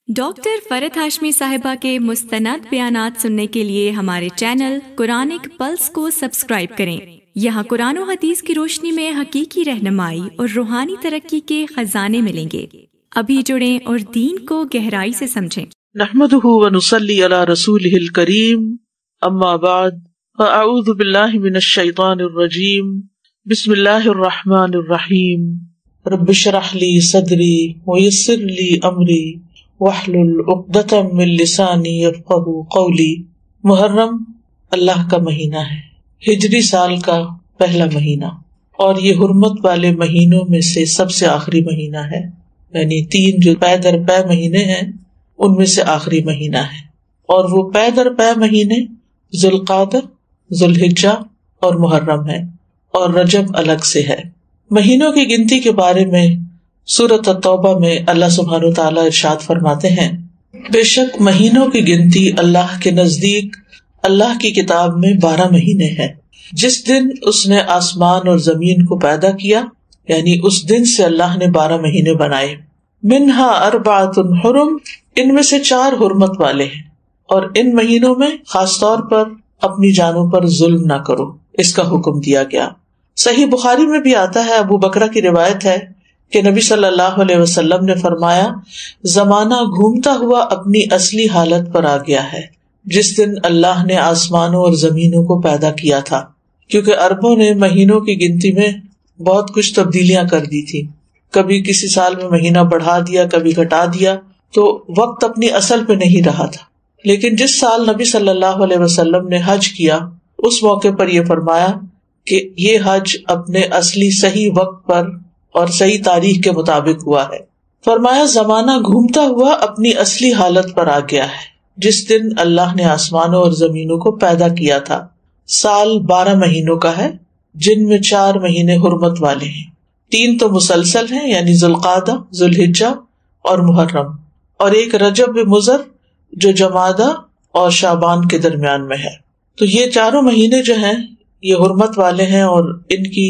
Doctor فرحت ہاشمی صاحبہ کے مستند بیانات سننے کے لیے ہمارے چینل قرآنک پلس کو سبسکرائب کریں۔ یہاں قرآن و حدیث کی روشنی میں حقیقی رہنمائی اور روحانی ترقی کے خزانے ملیں گے۔ ابھی جڑیں اور دین کو گہرائی سے سمجھیں۔ نحمدہ ونصلی علی رسولہ الکریم، اما بعد فاعوذ باللہ من الشیطان الرجیم، بسم اللہ الرحمن الرحیم۔ رب اشرح لی صدری ویسر لی امری واحلل عقدۃ من لسانی یفقہوا قولی۔ محرم اللہ کا مہینہ ہے، ہجری سال کا پہلا مہینہ، اور یہ حرمت والے مہینوں میں سے سب سے آخری مہینہ ہے، یعنی 3 جو پے در پے مہینے ہیں ان میں سے آخری مہینہ ہے۔ اور وہ پے در پے مہینے ذوالقعدہ، ذوالحجہ اور محرم ہے، اور رجب الگ سے ہے۔ مہینوں کی گنتی کے بارے میں سورۃ التوبہ میں اللہ سبحانہ وتعالیٰ ارشاد فرماتے ہیں، بے شک مہینوں کی گنتی اللہ کے نزدیک اللہ کی کتاب میں 12 مہینے ہیں۔ جس دن اس نے آسمان اور زمین کو پیدا کیا، یعنی اس دن سے اللہ نے 12 مہینے بنائے۔ منہا اربعۃ حرم، ان میں سے 4 حرمت والے ہیں، اور ان مہینوں میں خاص طور پر اپنی جانوں پر ظلم نہ کرو، اس کا حکم دیا گیا۔ صحیح بخاری میں بھی آتا ہے، ابو بکرہ کی روایت ہے کہ نبی صلی اللہ علیہ وسلم نے فرمایا، زمانہ گھومتا ہوا اپنی اصلی حالت پر آ گیا ہے جس دن اللہ نے آسمانوں اور زمینوں کو پیدا کیا تھا، کیونکہ عربوں نے مہینوں کی گنتی میں بہت کچھ تبدیلیاں کر دی تھی، کبھی کسی سال میں مہینہ بڑھا دیا، کبھی گھٹا دیا، تو وقت اپنی اصل پہ نہیں رہا تھا۔ لیکن جس سال نبی صلی اللہ علیہ وسلم نے حج کیا، اس موقع پر یہ فرمایا کہ یہ حج اپنے اصلی صحیح وقت پر اور صحیح تاریخ کے مطابق ہوا ہے۔ فرمایا، زمانہ گھومتا ہوا اپنی اصلی حالت پر آ گیا ہے جس دن اللہ نے آسمانوں اور زمینوں کو پیدا کیا تھا۔ سال 12 مہینوں کا ہے، جن میں 4 مہینے حرمت والے ہیں، 3 تو مسلسل ہیں، یعنی ذوالقعدہ، ذوالحجہ اور محرم، اور ایک رجب مضر جو جمادہ اور شعبان کے درمیان میں ہے۔ تو یہ 4 مہینے جو ہیں یہ حرمت والے ہیں، اور ان کی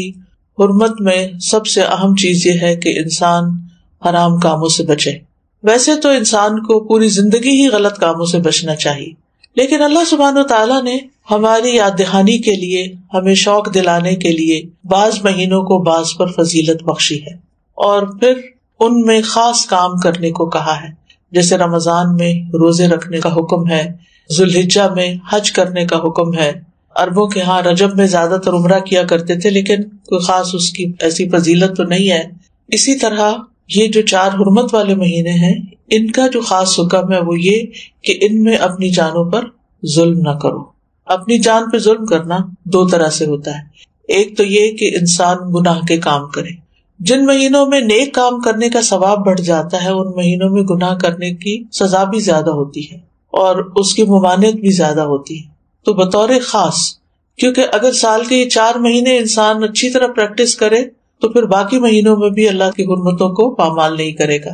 حرمت میں سب سے اہم چیز یہ ہے کہ انسان حرام کاموں سے بچے۔ ویسے تو انسان کو پوری زندگی ہی غلط کاموں سے بچنا چاہیے، لیکن اللہ سبحانہ وتعالیٰ نے ہماری یاد دہانی کے لیے، ہمیں شوق دلانے کے لیے بعض مہینوں کو بعض پر فضیلت بخشی ہے، اور پھر ان میں خاص کام کرنے کو کہا ہے، جیسے رمضان میں روزے رکھنے کا حکم ہے، ذوالحجہ میں حج کرنے کا حکم ہے۔ عربوں کے ہاں رجب میں زیادہ تر عمرہ کیا کرتے تھے، لیکن کوئی خاص اس کی ایسی فضیلت تو نہیں ہے۔ اسی طرح یہ جو 4 حرمت والے مہینے ہیں، ان کا جو خاص حکم ہے وہ یہ کہ ان میں اپنی جانوں پر ظلم نہ کرو۔ اپنی جان پہ ظلم کرنا 2 طرح سے ہوتا ہے۔ ایک تو یہ کہ انسان گناہ کے کام کرے۔ جن مہینوں میں نیک کام کرنے کا ثواب بڑھ جاتا ہے، ان مہینوں میں گناہ کرنے کی سزا بھی زیادہ ہوتی ہے اور اس کی ممانعت بھی زیادہ ہوتی ہے۔ تو بطور خاص، کیونکہ اگر سال کے یہ 4 مہینے انسان اچھی طرح پریکٹس کرے تو پھر باقی مہینوں میں بھی اللہ کی حرمتوں کو پامال نہیں کرے گا۔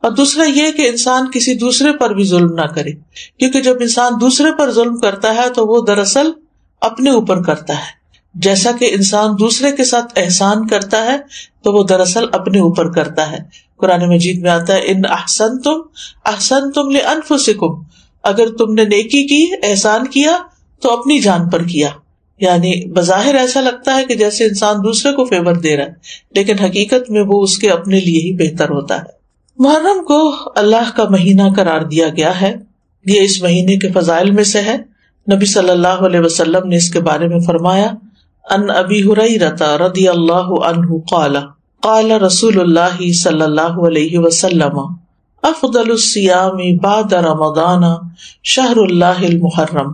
اور دوسرا یہ کہ انسان کسی دوسرے پر بھی ظلم نہ کرے، کیونکہ جب انسان دوسرے پر ظلم کرتا ہے تو وہ دراصل اپنے اوپر کرتا ہے، جیسا کہ انسان دوسرے کے ساتھ احسان کرتا ہے تو وہ دراصل اپنے اوپر کرتا ہے۔ قرآن مجید میں آتا ہے، ان احسنتم احسنتم لانفسکم، اگر تم نے نیکی کی، احسان کیا تو اپنی جان پر کیا۔ یعنی بظاہر ایسا لگتا ہے کہ جیسے انسان دوسرے کو فیور دے رہا ہے، لیکن حقیقت میں وہ اس کے اپنے لیے ہی بہتر ہوتا ہے۔ محرم کو اللہ کا مہینہ قرار دیا گیا ہے، یہ اس مہینے کے فضائل میں سے ہے۔ نبی صلی اللہ علیہ وسلم نے اس کے بارے میں فرمایا، ان ابی ہریرہ رضی اللہ عنہ قال قال رسول اللہ صلی اللہ علیہ وسلم، افضل الصیام بعد رمضان شہر اللہ المحرم۔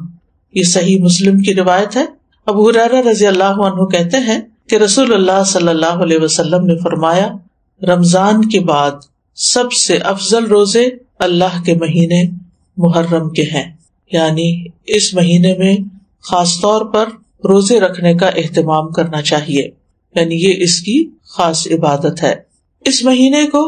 یہ صحیح مسلم کی روایت ہے۔ ابو ہریرہ رضی اللہ عنہ کہتے ہیں کہ رسول اللہ صلی اللہ علیہ وسلم نے فرمایا، رمضان کے بعد سب سے افضل روزے اللہ کے مہینے محرم کے ہیں، یعنی اس مہینے میں خاص طور پر روزے رکھنے کا اہتمام کرنا چاہیے، یعنی یہ اس کی خاص عبادت ہے۔ اس مہینے کو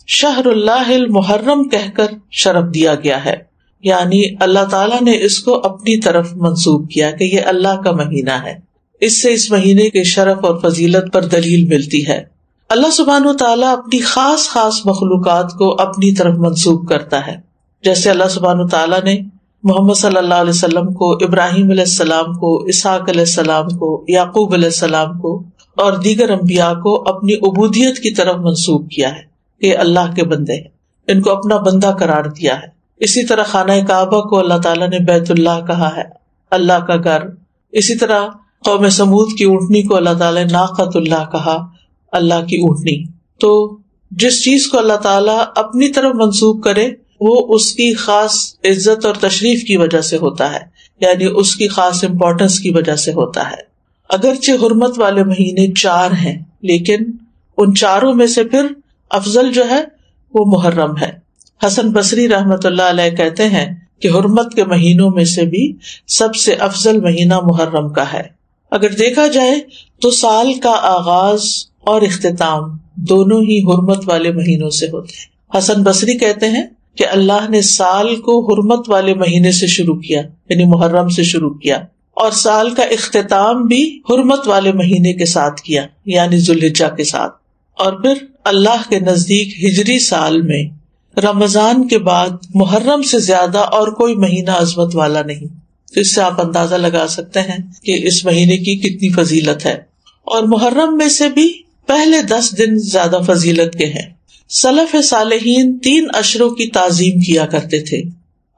شہر اللہ المحرم کہہ کر شرف دیا گیا ہے، یعنی اللہ تعالیٰ نے اس کو اپنی طرف منسوب کیا کہ یہ اللہ کا مہینہ ہے۔ اس سے اس مہینے کے شرف اور فضیلت پر دلیل ملتی ہے۔ اللہ سبحانہ و تعالیٰ اپنی خاص مخلوقات کو اپنی طرف منسوب کرتا ہے۔ جیسے اللہ سبحانہ تعالیٰ نے محمد صلی اللہ علیہ وسلم کو، ابراہیم علیہ السلام کو، اسحاق علیہ السلام کو، یعقوب علیہ السلام کو اور دیگر انبیاء کو اپنی عبودیت کی طرف منسوب کیا ہے کہ اللہ کے بندے ہیں، ان کو اپنا بندہ قرار دیا ہے. اسی طرح خانہ کعبہ کو اللہ تعالیٰ نے بیت اللہ کہا ہے، اللہ کا گھر. اسی طرح قوم سمود کی اونٹنی کو اللہ تعالیٰ نے ناقۃ اللہ کہا، اللہ کی اونٹنی. تو جس چیز کو اللہ تعالیٰ اپنی طرف منسوب کرے وہ اس کی خاص عزت اور تشریف کی وجہ سے ہوتا ہے، یعنی اس کی خاص امپورٹنس کی وجہ سے ہوتا ہے. اگرچہ حرمت والے مہینے 4 ہیں، لیکن ان چاروں میں سے پھر افضل جو ہے وہ محرم ہے. حسن بصری رحمت اللہ علیہ کہتے ہیں کہ حرمت کے مہینوں میں سے بھی سب سے افضل مہینہ محرم کا ہے. اگر دیکھا جائے تو سال کا آغاز اور اختتام دونوں ہی حرمت والے مہینوں سے ہوتے ہیں. حسن بصری کہتے ہیں کہ اللہ نے سال کو حرمت والے مہینے سے شروع کیا، یعنی محرم سے شروع کیا، اور سال کا اختتام بھی حرمت والے مہینے کے ساتھ کیا، یعنی ذوالحجہ کے ساتھ. اور پھر اللہ کے نزدیک ہجری سال میں رمضان کے بعد محرم سے زیادہ اور کوئی مہینہ عظمت والا نہیں. تو اس سے آپ اندازہ لگا سکتے ہیں کہ اس مہینے کی کتنی فضیلت ہے. اور محرم میں سے بھی پہلے 10 دن زیادہ فضیلت کے ہیں. سلف صالحین 3 اشروں کی تعظیم کیا کرتے تھے.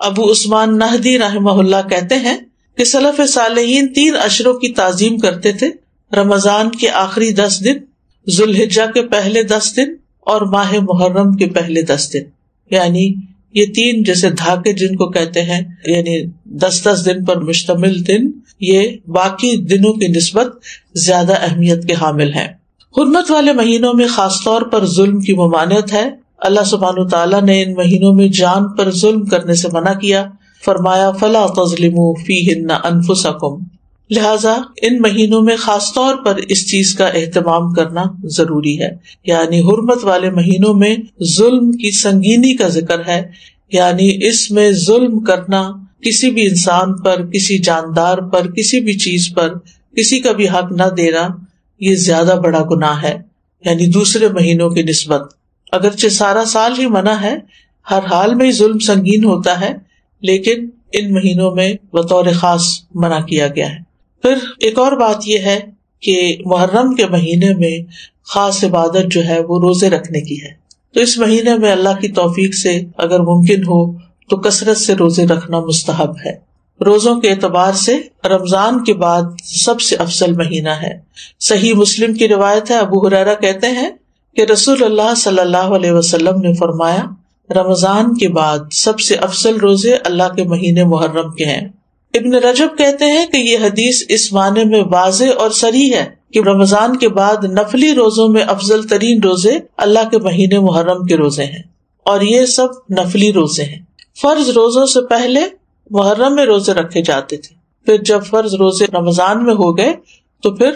ابو عثمان نہدی رحمہ اللہ کہتے ہیں کہ سلف صالحین 3 اشروں کی تعظیم کرتے تھے: رمضان کے آخری 10 دن، ذوالحجہ کے پہلے 10 دن اور ماہ محرم کے پہلے 10 دن. یعنی یہ 3 جیسے دھاکے جن کو کہتے ہیں، یعنی 10 دن پر مشتمل دن، یہ باقی دنوں کی نسبت زیادہ اہمیت کے حامل ہیں. حرمت والے مہینوں میں خاص طور پر ظلم کی ممانعت ہے. اللہ سبحانہ تعالیٰ نے ان مہینوں میں جان پر ظلم کرنے سے منع کیا، فرمایا فلا تظلموا فیہن انفسکم. لہذا ان مہینوں میں خاص طور پر اس چیز کا اہتمام کرنا ضروری ہے، یعنی حرمت والے مہینوں میں ظلم کی سنگینی کا ذکر ہے. یعنی اس میں ظلم کرنا، کسی بھی انسان پر، کسی جاندار پر، کسی بھی چیز پر کسی کا بھی حق نہ دینا، یہ زیادہ بڑا گناہ ہے، یعنی دوسرے مہینوں کی نسبت. اگرچہ سارا سال ہی منع ہے، ہر حال میں ظلم سنگین ہوتا ہے، لیکن ان مہینوں میں بطور خاص منع کیا گیا ہے. پھر ایک اور بات یہ ہے کہ محرم کے مہینے میں خاص عبادت جو ہے وہ روزے رکھنے کی ہے. تو اس مہینے میں اللہ کی توفیق سے اگر ممکن ہو تو کثرت سے روزے رکھنا مستحب ہے. روزوں کے اعتبار سے رمضان کے بعد سب سے افضل مہینہ ہے. صحیح مسلم کی روایت ہے، ابو ہریرہ کہتے ہیں کہ رسول اللہ صلی اللہ علیہ وسلم نے فرمایا، رمضان کے بعد سب سے افضل روزے اللہ کے مہینے محرم کے ہیں. ابن رجب کہتے ہیں کہ یہ حدیث اس معنی میں واضح اور صریح ہے کہ رمضان کے بعد نفلی روزوں میں افضل ترین روزے اللہ کے مہینے محرم کے روزے ہیں، اور یہ سب نفلی روزے ہیں. فرض روزوں سے پہلے محرم میں روزے رکھے جاتے تھے، پھر جب فرض روزے رمضان میں ہو گئے تو پھر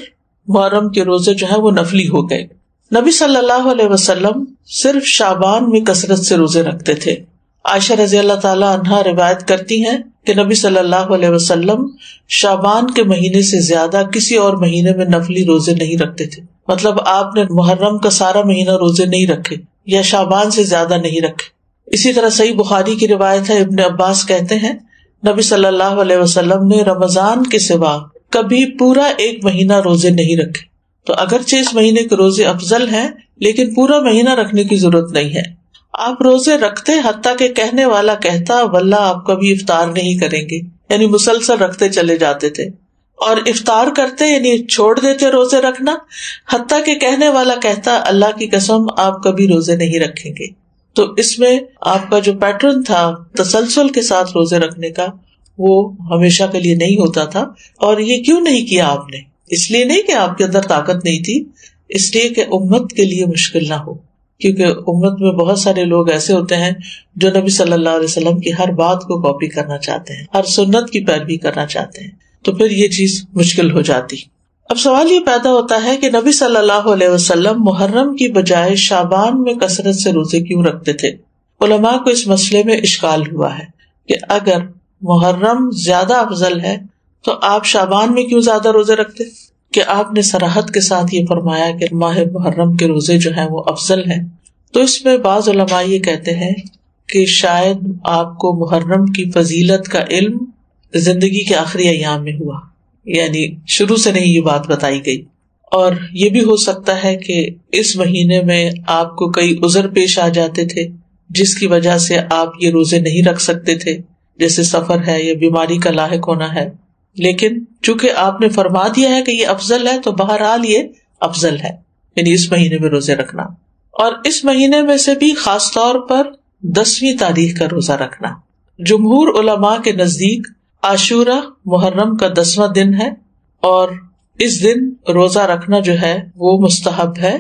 محرم کے روزے جو ہیں وہ نفلی ہو گئے. نبی صلی اللہ علیہ وسلم صرف شعبان میں کثرت سے روزے رکھتے تھے. عائشہ رضی اللہ تعالی عنہا روایت کرتی ہیں کہ نبی صلی اللہ علیہ وسلم شعبان کے مہینے سے زیادہ کسی اور مہینے میں نفلی روزے نہیں رکھتے تھے. مطلب آپ نے محرم کا سارا مہینہ روزے نہیں رکھے یا شعبان سے زیادہ نہیں رکھے. اسی طرح صحیح بخاری کی روایت ہے، ابن عباس کہتے ہیں نبی صلی اللہ علیہ وسلم نے رمضان کے سوا کبھی پورا 1 مہینہ روزے نہیں رکھے. تو اگرچہ اس مہینے کے روزے افضل ہیں، لیکن پورا مہینہ رکھنے کی ضرورت نہیں ہے. آپ روزے رکھتے، حتیٰ کہ کہنے والا کہتا واللہ آپ کبھی افطار نہیں کریں گے، یعنی مسلسل رکھتے چلے جاتے تھے. اور افطار کرتے یعنی چھوڑ دیتے روزے رکھنا، حتیٰ کہ کہنے والا کہتا اللہ کی قسم آپ کبھی روزے نہیں رکھیں گے. تو اس میں آپ کا جو پیٹرن تھا تسلسل کے ساتھ روزے رکھنے کا، وہ ہمیشہ کے لیے نہیں ہوتا تھا. اور یہ کیوں نہیں کیا آپ نے؟ اس لیے نہیں کہ آپ کے اندر طاقت نہیں تھی، اس لیے کہ امت کے لیے مشکل نہ ہو. کیونکہ امت میں بہت سارے لوگ ایسے ہوتے ہیں جو نبی صلی اللہ علیہ وسلم کی ہر بات کو کاپی کرنا چاہتے ہیں، ہر سنت کی پیروی کرنا چاہتے ہیں، تو پھر یہ چیز مشکل ہو جاتی. اب سوال یہ پیدا ہوتا ہے کہ نبی صلی اللہ علیہ وسلم محرم کی بجائے شعبان میں کثرت سے روزے کیوں رکھتے تھے؟ علماء کو اس مسئلے میں اشکال ہوا ہے کہ اگر محرم زیادہ افضل ہے تو آپ شعبان میں کیوں زیادہ روزے رکھتے؟ کہ آپ نے صراحت کے ساتھ یہ فرمایا کہ ماہ محرم کے روزے جو ہیں وہ افضل ہیں. تو اس میں بعض علماء یہ کہتے ہیں کہ شاید آپ کو محرم کی فضیلت کا علم زندگی کے آخری ایام میں ہوا، یعنی شروع سے نہیں یہ بات بتائی گئی. اور یہ بھی ہو سکتا ہے کہ اس مہینے میں آپ کو کئی عذر پیش آ جاتے تھے جس کی وجہ سے آپ یہ روزے نہیں رکھ سکتے تھے، جیسے سفر ہے یا بیماری کا لاحق ہونا ہے. لیکن چونکہ آپ نے فرما دیا ہے کہ یہ افضل ہے تو بہرحال یہ افضل ہے، یعنی اس مہینے میں روزے رکھنا. اور اس مہینے میں سے بھی خاص طور پر 10ویں تاریخ کا روزہ رکھنا. جمہور علماء کے نزدیک عاشورہ محرم کا 10واں دن ہے، اور اس دن روزہ رکھنا جو ہے وہ مستحب ہے.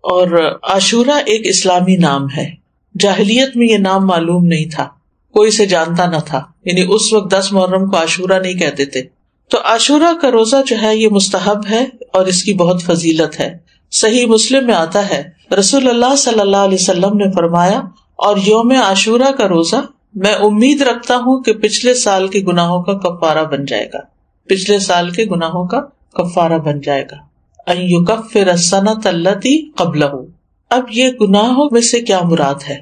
اور عاشورہ ایک اسلامی نام ہے، جاہلیت میں یہ نام معلوم نہیں تھا، کوئی سے جانتا نہ تھا، یعنی اس وقت 10 محرم کو عاشورہ نہیں کہتے تھے. تو عاشورہ کا روزہ جو ہے یہ مستحب ہے اور اس کی بہت فضیلت ہے. صحیح مسلم میں آتا ہے رسول اللہ صلی اللہ علیہ وسلم نے فرمایا، اور یوم عاشورہ کا روزہ میں امید رکھتا ہوں کہ پچھلے سال کے گناہوں کا کفارہ بن جائے گا، پچھلے سال کے گناہوں کا کفارہ بن جائے گا. ان یکفر السنۃ التی قبلہ. اب یہ گناہوں میں سے کیا مراد ہے؟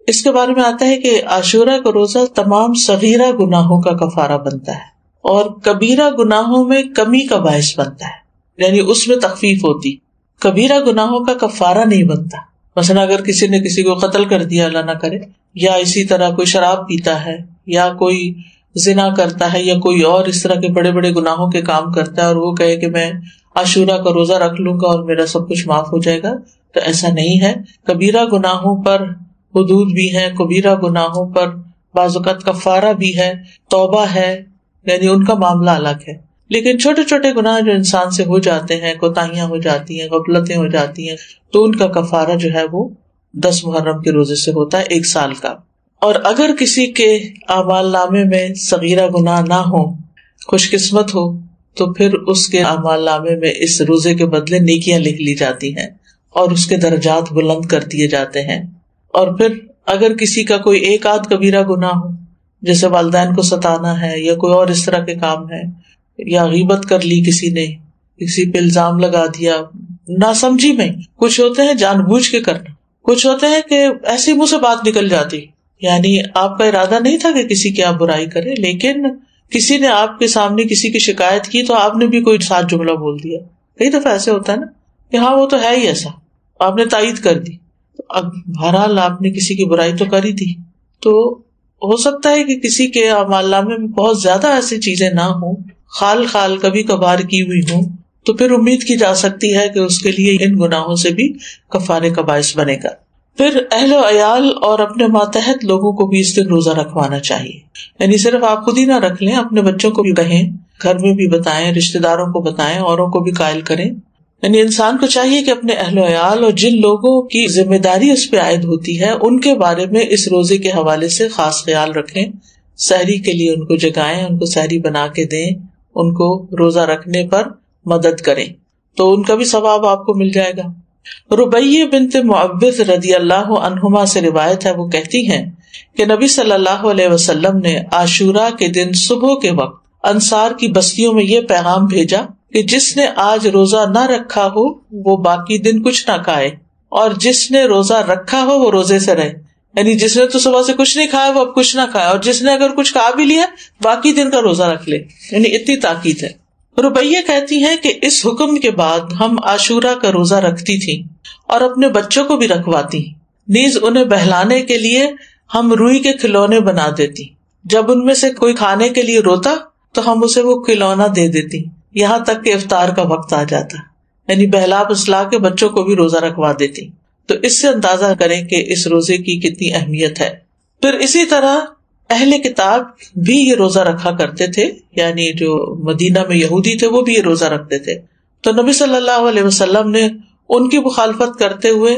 اس کے بارے میں آتا ہے کہ عاشورہ کا روزہ تمام صغیرہ گناہوں کا کفارہ بنتا ہے اور کبیرہ گناہوں میں کمی کا باعث بنتا ہے، یعنی اس میں تخفیف ہوتی. کبیرہ گناہوں کا کفارہ نہیں بنتا. مثلا اگر کسی نے کسی کو قتل کر دیا، اللہ نہ کرے، یا اسی طرح کوئی شراب پیتا ہے یا کوئی زنا کرتا ہے یا کوئی اور اس طرح کے بڑے بڑے گناہوں کے کام کرتا ہے اور وہ کہے کہ میں عاشورہ کا روزہ رکھ لوں گا اور میرا سب کچھ معاف ہو جائے گا، تو ایسا نہیں ہے. کبیرہ گناہوں پر حدود بھی ہیں، کبیرہ گناہوں پر بعض اوقات کفارہ بھی ہے، توبہ ہے، یعنی ان کا معاملہ الگ ہے. لیکن چھوٹے چھوٹے گناہ جو انسان سے ہو جاتے ہیں، کوتاہیاں ہو جاتی ہیں، غفلتیں ہو جاتی ہیں، تو ان کا کفارہ جو ہے وہ 10 محرم کے روزے سے ہوتا ہے 1 سال کا. اور اگر کسی کے اعمال نامے میں صغیرہ گناہ نہ ہو، خوش قسمت ہو، تو پھر اس کے اعمال نامے میں اس روزے کے بدلے نیکیاں لکھ لی جاتی ہیں اور اس کے درجات بلند کر دیے جاتے ہیں. اور پھر اگر کسی کا کوئی ایک آدھ کبیرہ گناہ ہو، جیسے والدین کو ستانا ہے یا کوئی اور اس طرح کے کام ہے، یا غیبت کر لی کسی نے، کسی پہ الزام لگا دیا ناسمجھی میں، کچھ ہوتے ہیں جان بوجھ کے کرنا، کچھ ہوتے ہیں کہ ایسی منہ سے بات نکل جاتی، یعنی آپ کا ارادہ نہیں تھا کہ کسی کی آپ برائی کریں، لیکن کسی نے آپ کے سامنے کسی کی شکایت کی تو آپ نے بھی کوئی ساتھ جملہ بول دیا. کئی دفعہ ایسے ہوتا ہے نا کہ ہاں وہ تو ہے ہی ایسا، آپ نے تائید کر دی. اب بہرحال آپ نے کسی کی برائی تو کری تھی، تو ہو سکتا ہے کہ کسی کے اعمال نامے میں بہت زیادہ ایسی چیزیں نہ ہوں، خال کبھی کبھار کی ہوئی ہوں، تو پھر امید کی جا سکتی ہے کہ اس کے لیے ان گناہوں سے بھی کفارے کا باعث بنے گا. پھر اہل و عیال اور اپنے ماتحت لوگوں کو بھی اس دن روزہ رکھوانا چاہیے، یعنی صرف آپ خود ہی نہ رکھ لیں، اپنے بچوں کو بھی کہیں، گھر میں بھی بتائیں، رشتے داروں کو بتائیں، اوروں کو بھی قائل کریں. یعنی انسان کو چاہیے کہ اپنے اہل و عیال اور جن لوگوں کی ذمہ داری اس پہ عائد ہوتی ہے ان کے بارے میں اس روزے کے حوالے سے خاص خیال رکھیں. سحری کے لیے ان کو جگائیں، ان کو سحری بنا کے دیں، ان کو روزہ رکھنے پر مدد کریں، تو ان کا بھی ثواب آپ کو مل جائے گا. ربیہ بنت معوذ رضی اللہ عنہما سے روایت ہے، وہ کہتی ہیں کہ نبی صلی اللہ علیہ وسلم نے عاشورہ کے دن صبح کے وقت انصار کی بستیوں میں یہ پیغام بھیجا کہ جس نے آج روزہ نہ رکھا ہو وہ باقی دن کچھ نہ کھائے، اور جس نے روزہ رکھا ہو وہ روزے سے رہے. یعنی جس نے تو صبح سے کچھ نہیں کھایا وہ اب کچھ نہ کھائے، اور جس نے اگر کچھ کھا بھی لیا باقی دن کا روزہ رکھ لے. یعنی اتنی تاکید ہے. ربیہ کہتی ہیں کہ اس حکم کے بعد ہم عاشورہ کا روزہ رکھتی تھیں اور اپنے بچوں کو بھی رکھواتی، نیز انہیں بہلانے کے لیے ہم روئی کے کھلونے بنا دیتی. جب ان میں سے کوئی کھانے کے لیے روتا تو ہم اسے وہ کھلونا دے دیتی یہاں تک کہ افطار کا وقت آ جاتا، یعنی بہلا پسلا کے بچوں کو بھی روزہ رکھوا دیتی. تو اس سے اندازہ کریں کہ اس روزے کی کتنی اہمیت ہے. پھر اسی طرح اہل کتاب بھی یہ روزہ رکھا کرتے تھے، یعنی جو مدینہ میں یہودی تھے وہ بھی یہ روزہ رکھتے تھے. تو نبی صلی اللہ علیہ وسلم نے ان کی مخالفت کرتے ہوئے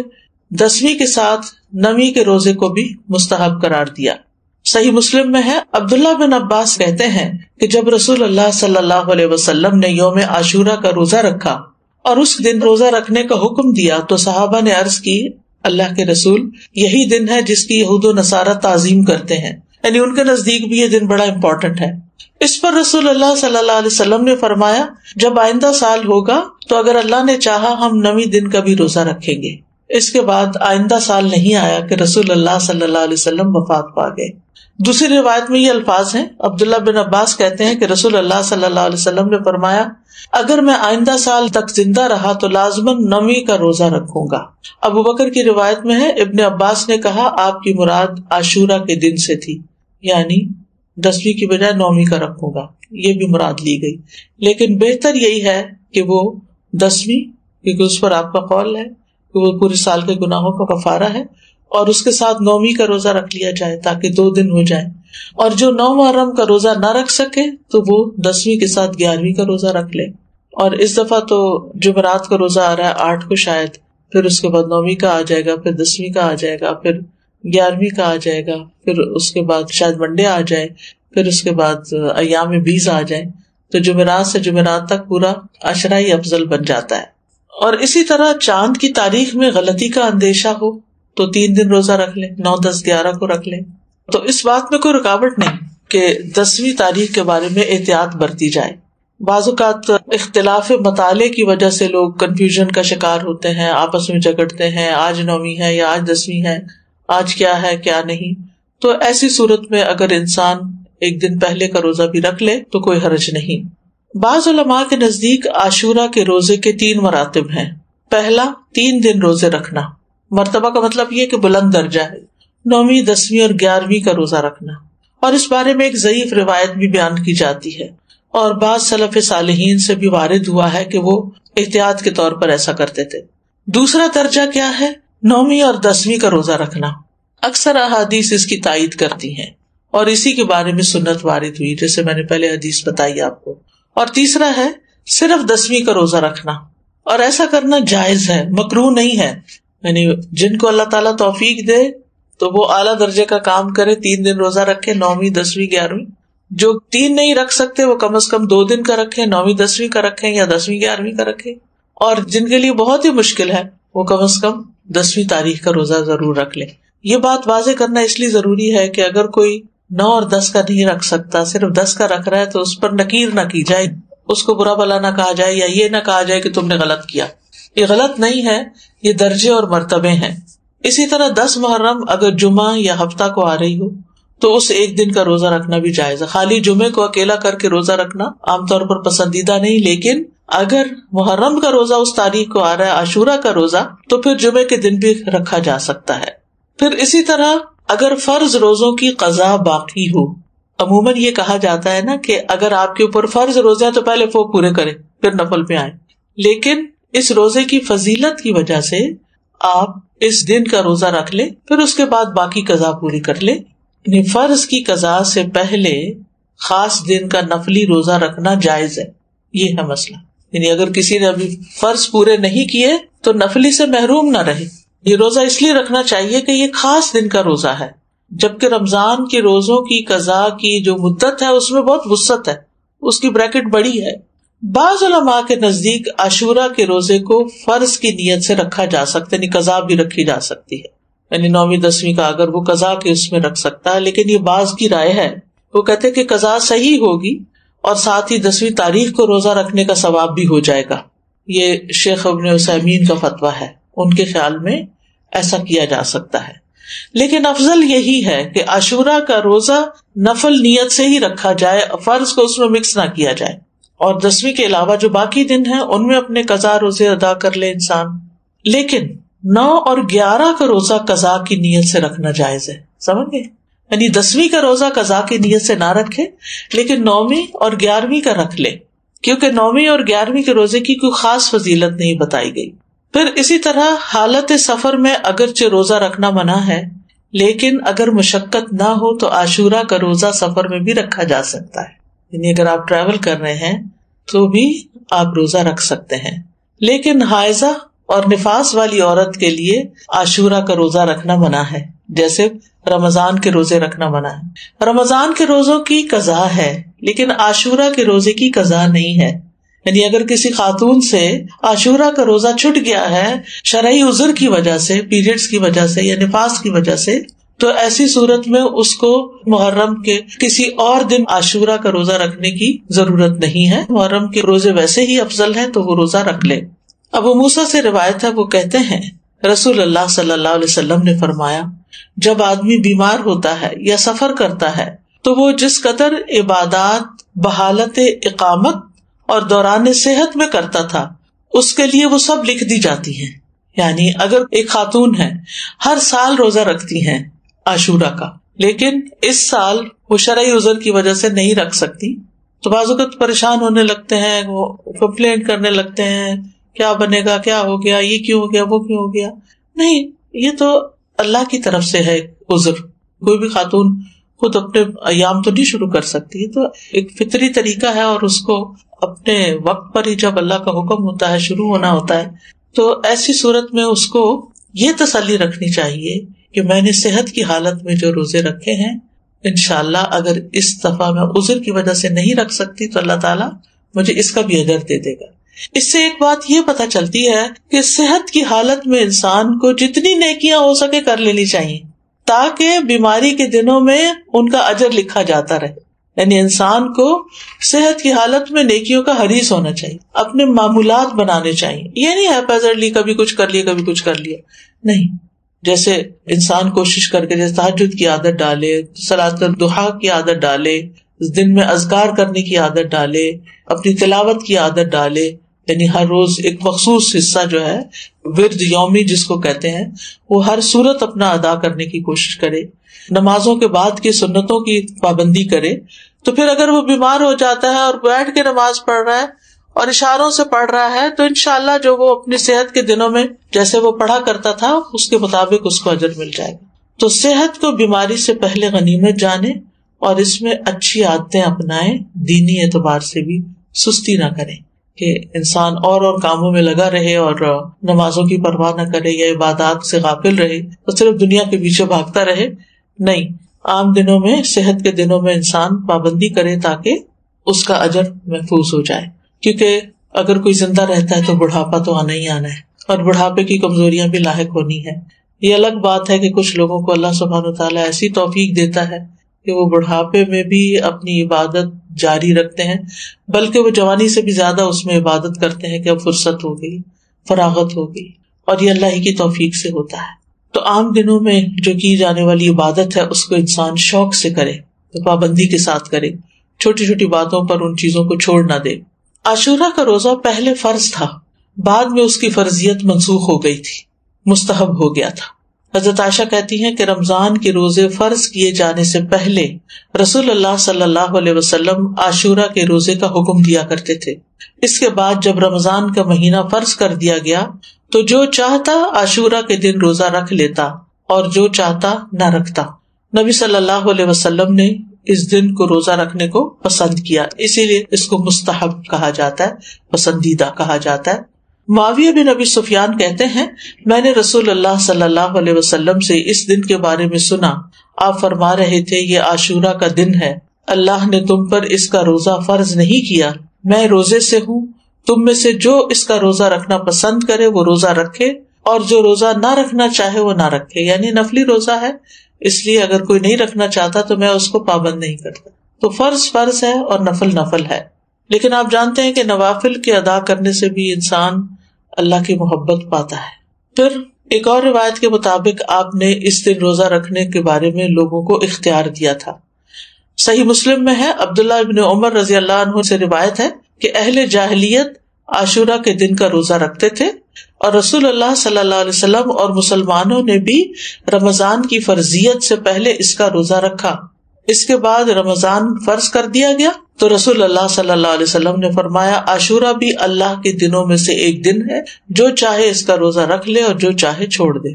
10ویں کے ساتھ 9ویں کے روزے کو بھی مستحب قرار دیا. صحیح مسلم میں ہے، عبداللہ بن عباس کہتے ہیں کہ جب رسول اللہ صلی اللہ علیہ وسلم نے یوم عاشورہ کا روزہ رکھا اور اس دن روزہ رکھنے کا حکم دیا تو صحابہ نے عرض کی، اللہ کے رسول، یہی دن ہے جس کی یہود و نصارہ تعظیم کرتے ہیں، یعنی ان کے نزدیک بھی یہ دن بڑا امپورٹنٹ ہے. اس پر رسول اللہ صلی اللہ علیہ وسلم نے فرمایا، جب آئندہ سال ہوگا تو اگر اللہ نے چاہا ہم 9ویں دن کا بھی روزہ رکھیں گے. اس کے بعد آئندہ سال نہیں آیا کہ رسول اللہ صلی اللہ علیہ وسلم وفات پا گئے۔ دوسری روایت میں یہ الفاظ ہیں، عبداللہ بن عباس کہتے ہیں کہ رسول اللہ صلی اللہ علیہ وسلم نے فرمایا، اگر میں آئندہ سال تک زندہ رہا تو لازماً 9ویں کا روزہ رکھوں گا۔ ابو بکر کی روایت میں ہے، ابن عباس نے کہا آپ کی مراد عاشورہ کے دن سے تھی، یعنی 10ویں کی بجائے 9ویں کا رکھوں گا، یہ بھی مراد لی گئی، لیکن بہتر یہی ہے کہ وہ 10ویں، کیونکہ اس پر آپ کا قول ہے کہ وہ پورے سال کے گناہوں کا کفارہ ہے، اور اس کے ساتھ 9ویں کا روزہ رکھ لیا جائے تاکہ 2 دن ہو جائیں، اور جو 9 محرم کا روزہ نہ رکھ سکے تو وہ 10ویں کے ساتھ 11ویں کا روزہ رکھ لے۔ اور اس دفعہ تو جمعرات کا روزہ آ رہا ہے 8 کو شاید، پھر اس کے بعد 9ویں کا آ جائے گا، پھر 10ویں کا آ جائے گا، پھر 11ویں کا آ جائے گا، پھر اس کے بعد شاید منڈے آ جائے، پھر اس کے بعد ایام بیز آ جائیں، تو جمعرات سے جمعرات تک پورا عشرہ ہی افضل بن جاتا ہے۔ اور اسی طرح چاند کی تاریخ میں غلطی کا اندیشہ ہو تو 3 دن روزہ رکھ لیں، 9، 10، 11 کو رکھ لیں، تو اس بات میں کوئی رکاوٹ نہیں کہ 10ویں تاریخ کے بارے میں احتیاط برتی جائے۔ بعض اوقات اختلاف مطالعے کی وجہ سے لوگ کنفیوژن کا شکار ہوتے ہیں، آپس میں جھگڑتے ہیں، آج 9ویں ہے یا آج 10ویں ہے، آج کیا ہے کیا نہیں۔ تو ایسی صورت میں اگر انسان ایک دن پہلے کا روزہ بھی رکھ لے تو کوئی حرج نہیں۔ بعض علماء کے نزدیک عاشورہ کے روزے کے 3 مراتب ہیں۔ پہلا، 3 دن روزے رکھنا، مرتبہ کا مطلب یہ کہ بلند درجہ ہے، 9ویں، 10ویں اور 11ویں کا روزہ رکھنا، اور اس بارے میں ایک ضعیف روایت بھی بیان کی جاتی ہے، اور بعض سلف صالحین سے بھی وارد ہوا ہے کہ وہ احتیاط کے طور پر ایسا کرتے تھے۔ دوسرا درجہ کیا ہے؟ 9ویں اور 10ویں کا روزہ رکھنا۔ اکثر احادیث اس کی تائید کرتی ہیں، اور اسی کے بارے میں سنت وارد ہوئی، جیسے میں نے پہلے حدیث بتائی آپ کو۔ اور تیسرا ہے صرف 10ویں کا روزہ رکھنا، اور ایسا کرنا جائز ہے، مکروہ نہیں ہے، یعنی جن کو اللہ تعالیٰ توفیق دے تو وہ اعلیٰ درجے کا کام کرے، 3 دن روزہ رکھے، 9ویں، 10ویں، 11ویں۔ جو 3 نہیں رکھ سکتے وہ کم از کم 2 دن کا رکھیں، 9ویں، 10ویں کا رکھیں، یا 10ویں، 11ویں کا رکھیں، اور جن کے لیے بہت ہی مشکل ہے وہ کم از کم 10ویں تاریخ کا روزہ ضرور رکھ لیں۔ یہ بات واضح کرنا اس لیے ضروری ہے کہ اگر کوئی 9 اور 10 کا نہیں رکھ سکتا، صرف 10 کا رکھ رہا ہے، تو اس پر نکیر نہ کی جائے، اس کو برا بھلا نہ کہا جائے، یا یہ نہ کہا جائے کہ تم نے غلط کیا۔ یہ غلط نہیں ہے، یہ درجے اور مرتبے ہیں۔ اسی طرح 10 محرم اگر جمعہ یا ہفتہ کو آ رہی ہو تو اس ایک دن کا روزہ رکھنا بھی جائز ہے۔ خالی جمعے کو اکیلا کر کے روزہ رکھنا عام طور پر پسندیدہ نہیں، لیکن اگر محرم کا روزہ اس تاریخ کو آ رہا ہے، عاشورہ کا روزہ، تو پھر جمعے کے دن بھی رکھا جا سکتا ہے۔ پھر اسی طرح اگر فرض روزوں کی قضا باقی ہو، عموماً یہ کہا جاتا ہے نا کہ اگر آپ کے اوپر فرض روزے ہیں تو پہلے وہ پورے کریں پھر نفل پہ آئیں، لیکن اس روزے کی فضیلت کی وجہ سے آپ اس دن کا روزہ رکھ لیں، پھر اس کے بعد باقی قضا پوری کر لیں۔ یعنی فرض کی قضا سے پہلے خاص دن کا نفلی روزہ رکھنا جائز ہے، یہ ہے مسئلہ۔ یعنی اگر کسی نے ابھی فرض پورے نہیں کیے تو نفلی سے محروم نہ رہے۔ یہ روزہ اس لیے رکھنا چاہیے کہ یہ خاص دن کا روزہ ہے، جبکہ رمضان کے روزوں کی قضا کی جو مدت ہے اس میں بہت وسعت ہے، اس کی بریکٹ بڑی ہے۔ بعض علماء کے نزدیک عاشورہ کے روزے کو فرض کی نیت سے رکھا جا سکتا ہے، یعنی قضا بھی رکھی جا سکتی ہے، یعنی 9ویں 10ویں کا اگر وہ قضا کے اس میں رکھ سکتا ہے، لیکن یہ بعض کی رائے ہے، وہ کہتے کہ قضا صحیح ہوگی اور ساتھ ہی 10ویں تاریخ کو روزہ رکھنے کا ثواب بھی ہو جائے گا۔ یہ شیخ ابن عثیمین کا فتویٰ ہے، ان کے خیال میں ایسا کیا جا سکتا ہے، لیکن افضل یہی ہے کہ عاشورہ کا روزہ نفل نیت سے ہی رکھا جائے، فرض کو اس میں مکس نہ کیا جائے، اور 10ویں کے علاوہ جو باقی دن ہیں ان میں اپنے قضا روزے ادا کر لے انسان، لیکن 9 اور 11 کا روزہ قضا کی نیت سے رکھنا جائز ہے، سمجھ گئے؟ یعنی 10ویں کا روزہ قضا کی نیت سے نہ رکھے، لیکن 9ویں اور 11ویں کا رکھ لے، کیونکہ 9ویں اور 11ویں کے روزے کی کوئی خاص فضیلت نہیں بتائی گئی۔ پھر اسی طرح حالت سفر میں اگرچہ روزہ رکھنا منع ہے، لیکن اگر مشقت نہ ہو تو عاشورہ کا روزہ سفر میں بھی رکھا جا سکتا ہے، یعنی اگر آپ ٹریول کر رہے ہیں تو بھی آپ روزہ رکھ سکتے ہیں، لیکن حائضہ اور نفاس والی عورت کے لیے عاشورہ کا روزہ رکھنا منع ہے، جیسے رمضان کے روزے رکھنا منع ہے۔ رمضان کے روزوں کی قضا ہے لیکن عاشورہ کے روزے کی قضا نہیں ہے، یعنی اگر کسی خاتون سے عاشورہ کا روزہ چھٹ گیا ہے شرعی عذر کی وجہ سے، پیریڈز کی وجہ سے یا نفاس کی وجہ سے، تو ایسی صورت میں اس کو محرم کے کسی اور دن عاشورہ کا روزہ رکھنے کی ضرورت نہیں ہے، محرم کے روزے ویسے ہی افضل ہیں تو وہ روزہ رکھ لے۔ ابو موسیٰ سے روایت ہے، وہ کہتے ہیں رسول اللہ صلی اللہ علیہ وسلم نے فرمایا جب آدمی بیمار ہوتا ہے یا سفر کرتا ہے تو وہ جس قدر عبادات بحالت اقامت اور دوران صحت میں کرتا تھا اس کے لیے وہ سب لکھ دی جاتی ہیں. یعنی اگر ایک خاتون ہے ہر سال روزہ رکھتی ہیں عاشورہ کا، لیکن اس سال وہ شرعی عذر کی وجہ سے نہیں رکھ سکتی، تو بعض اوقات پریشان ہونے لگتے ہیں، وہ کمپلینٹ کرنے لگتے ہیں کیا بنے گا، کیا ہو گیا، یہ کیوں ہو گیا، وہ کیوں ہو گیا. نہیں، یہ تو اللہ کی طرف سے ہے عذر. کوئی بھی خاتون خود اپنے ایام تو نہیں شروع کر سکتی، تو ایک فطری طریقہ ہے، اور اس کو اپنے وقت پر ہی جب اللہ کا حکم ہوتا ہے شروع ہونا ہوتا ہے. تو ایسی صورت میں اس کو یہ تسلی رکھنی چاہیے کہ میں نے صحت کی حالت میں جو روزے رکھے ہیں انشاءاللہ اگر اس دفعہ میں عذر کی وجہ سے نہیں رکھ سکتی تو اللہ تعالیٰ مجھے اس کا بھی اجر دے دے گا. اس سے ایک بات یہ پتہ چلتی ہے کہ صحت کی حالت میں انسان کو جتنی نیکیاں ہو سکے کر لینی چاہیے تاکہ بیماری کے دنوں میں ان کا اجر لکھا جاتا رہے. یعنی انسان کو صحت کی حالت میں نیکیوں کا حریص ہونا چاہیے، اپنے معمولات بنانے چاہیے. یہ نہیں ہیپیزرلی کبھی کچھ کر لیا کبھی کچھ کر لیا، نہیں. جیسے انسان کوشش کر کے جیسے تہجد کی عادت ڈالے، صلاۃ الضحیٰ کی عادت ڈالے، دن میں اذکار کرنے کی عادت ڈالے، اپنی تلاوت کی عادت ڈالے، یعنی ہر روز ایک مخصوص حصہ جو ہے ورد یومی جس کو کہتے ہیں وہ ہر صورت اپنا ادا کرنے کی کوشش کرے، نمازوں کے بعد کی سنتوں کی پابندی کرے. تو پھر اگر وہ بیمار ہو جاتا ہے اور بیٹھ کے نماز پڑھ رہا ہے اور اشاروں سے پڑھ رہا ہے تو انشاءاللہ جو وہ اپنی صحت کے دنوں میں جیسے وہ پڑھا کرتا تھا اس کے مطابق اس کو اجر مل جائے گا. تو صحت کو بیماری سے پہلے غنیمت جانے اور اس میں اچھی عادتیں اپنائیں، دینی اعتبار سے بھی سستی نہ کریں کہ انسان اور کاموں میں لگا رہے اور نمازوں کی پرواہ نہ کرے یا عبادات سے غافل رہے تو صرف دنیا کے پیچھے بھاگتا رہے. نہیں، عام دنوں میں صحت کے دنوں میں انسان پابندی کرے تاکہ اس کا اجر محفوظ ہو جائے. کیونکہ اگر کوئی زندہ رہتا ہے تو بڑھاپا تو آنا ہی آنا ہے اور بڑھاپے کی کمزوریاں بھی لاحق ہونی ہے. یہ الگ بات ہے کہ کچھ لوگوں کو اللہ سبحانہ وتعالیٰ ایسی توفیق دیتا ہے کہ وہ بڑھاپے میں بھی اپنی عبادت جاری رکھتے ہیں، بلکہ وہ جوانی سے بھی زیادہ اس میں عبادت کرتے ہیں کہ اب فرصت ہو گئی، فراغت ہو گئی، اور یہ اللہ ہی کی توفیق سے ہوتا ہے. تو عام دنوں میں جو کی جانے والی عبادت ہے اس کو انسان شوق سے کرے، تو پابندی کے ساتھ کرے، چھوٹی چھوٹی باتوں پر ان چیزوں کو چھوڑ نہ دے. عاشورہ کا روزہ پہلے فرض تھا، بعد میں اس کی فرضیت منسوخ ہو گئی تھی، مستحب ہو گیا تھا. حضرت عائشہ کہتی ہیں کہ رمضان کے روزے فرض کیے جانے سے پہلے رسول اللہ صلی اللہ علیہ وسلم عاشورہ کے روزے کا حکم دیا کرتے تھے. اس کے بعد جب رمضان کا مہینہ فرض کر دیا گیا تو جو چاہتا عاشورہ کے دن روزہ رکھ لیتا اور جو چاہتا نہ رکھتا. نبی صلی اللہ علیہ وسلم نے اس دن کو روزہ رکھنے کو پسند کیا، اسی لیے اس کو مستحب کہا جاتا ہے، پسندیدہ کہا جاتا ہے. معاویہ بن ابی سفیان کہتے ہیں میں نے رسول اللہ صلی اللہ علیہ وسلم سے اس دن کے بارے میں سنا، آپ فرما رہے تھے یہ عاشورہ کا دن ہے، اللہ نے تم پر اس کا روزہ فرض نہیں کیا، میں روزے سے ہوں، تم میں سے جو اس کا روزہ رکھنا پسند کرے وہ روزہ رکھے اور جو روزہ نہ رکھنا چاہے وہ نہ رکھے. یعنی نفلی روزہ ہے، اس لیے اگر کوئی نہیں رکھنا چاہتا تو میں اس کو پابند نہیں کرتا. تو فرض فرض ہے اور نفل نفل ہے. لیکن آپ جانتے ہیں کہ نوافل کے ادا کرنے سے بھی انسان اللہ کی محبت پاتا ہے. پھر ایک اور روایت کے مطابق آپ نے اس دن روزہ رکھنے کے بارے میں لوگوں کو اختیار دیا تھا. صحیح مسلم میں ہے، عبداللہ ابن عمر رضی اللہ عنہ سے روایت ہے کہ اہل جاہلیت عاشورہ کے دن کا روزہ رکھتے تھے اور رسول اللہ صلی اللہ علیہ وسلم اور مسلمانوں نے بھی رمضان کی فرضیت سے پہلے اس کا روزہ رکھا. اس کے بعد رمضان فرض کر دیا گیا تو رسول اللہ صلی اللہ علیہ وسلم نے فرمایا عاشورہ بھی اللہ کے دنوں میں سے ایک دن ہے، جو چاہے اس کا روزہ رکھ لے اور جو چاہے چھوڑ دے.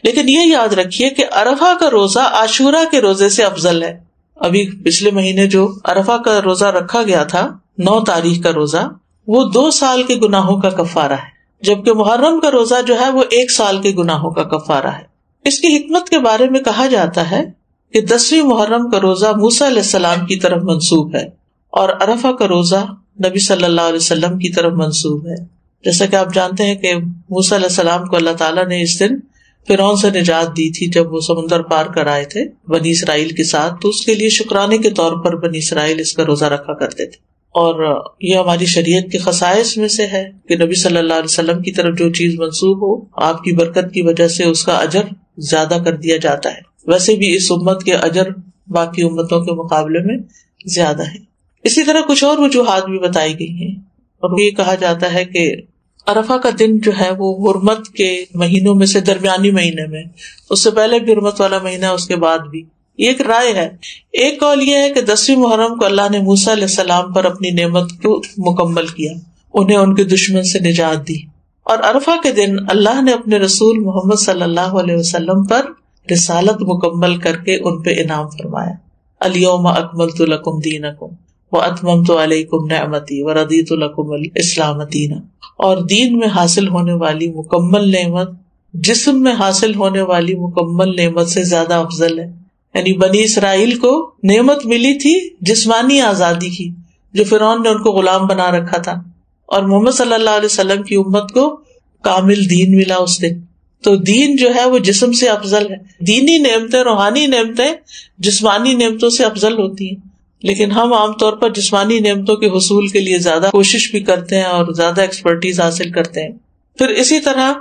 لیکن یہ یاد رکھیے کہ عرفہ کا روزہ عاشورہ کے روزے سے افضل ہے. ابھی پچھلے مہینے جو عرفہ کا روزہ رکھا گیا تھا 9 تاریخ کا روزہ، وہ 2 سال کے گناہوں کا کفارہ ہے، جبکہ محرم کا روزہ جو ہے وہ 1 سال کے گناہوں کا کفارہ ہے. اس کی حکمت کے بارے میں کہا جاتا ہے کہ 10ویں محرم کا روزہ موسیٰ علیہ السلام کی طرف منسوب ہے اور عرفہ کا روزہ نبی صلی اللہ علیہ وسلم کی طرف منسوب ہے. جیسا کہ آپ جانتے ہیں کہ موسیٰ علیہ السلام کو اللہ تعالیٰ نے اس دن فرعون سے نجات دی تھی جب وہ سمندر پار کر آئے تھے بنی اسرائیل کے ساتھ، تو اس کے لیے شکرانے کے طور پر بنی اسرائیل اس کا روزہ رکھا کرتے تھے. اور یہ ہماری شریعت کے خصائص میں سے ہے کہ نبی صلی اللہ علیہ وسلم کی طرف جو چیز منسوب ہو آپ کی برکت کی وجہ سے اس کا اجر زیادہ کر دیا جاتا ہے. ویسے بھی اس امت کے اجر باقی امتوں کے مقابلے میں زیادہ ہے. اسی طرح کچھ اور وجوہات بھی بتائی گئی ہیں، اور یہ کہا جاتا ہے کہ عرفہ کا دن جو ہے وہ حرمت کے مہینوں میں سے درمیانی مہینے میں، اس سے پہلے بھی حرمت والا مہینہ، اس کے بعد بھی. یہ ایک رائے ہے. ایک قول یہ ہے کہ 10ویں محرم کو اللہ نے موسیٰ علیہ السلام پر اپنی نعمت کو مکمل کیا، انہیں ان کے دشمن سے نجات دی. اور عرفہ کے دن اللہ نے اپنے رسول محمد صلی اللہ علیہ وسلم پر رسالت مکمل کر کے ان پہ انعام فرمایا. الیوم اکملت لکم دینکم واتممت علیکم نعمتی ورضیت لکم الاسلام دینا. اور دین میں حاصل ہونے والی مکمل نعمت جسم میں حاصل ہونے والی مکمل نعمت سے زیادہ افضل ہے. یعنی بنی اسرائیل کو نعمت ملی تھی جسمانی آزادی کی، جو فرعون نے ان کو غلام بنا رکھا تھا، اور محمد صلی اللہ علیہ وسلم کی امت کو کامل دین ملا اس دن. تو دین جو ہے وہ جسم سے افضل ہے. دینی نعمتیں، روحانی نعمتیں جسمانی نعمتوں سے افضل ہوتی ہیں، لیکن ہم عام طور پر جسمانی نعمتوں کے حصول کے لیے زیادہ کوشش بھی کرتے ہیں اور زیادہ ایکسپرٹیز حاصل کرتے ہیں. پھر اسی طرح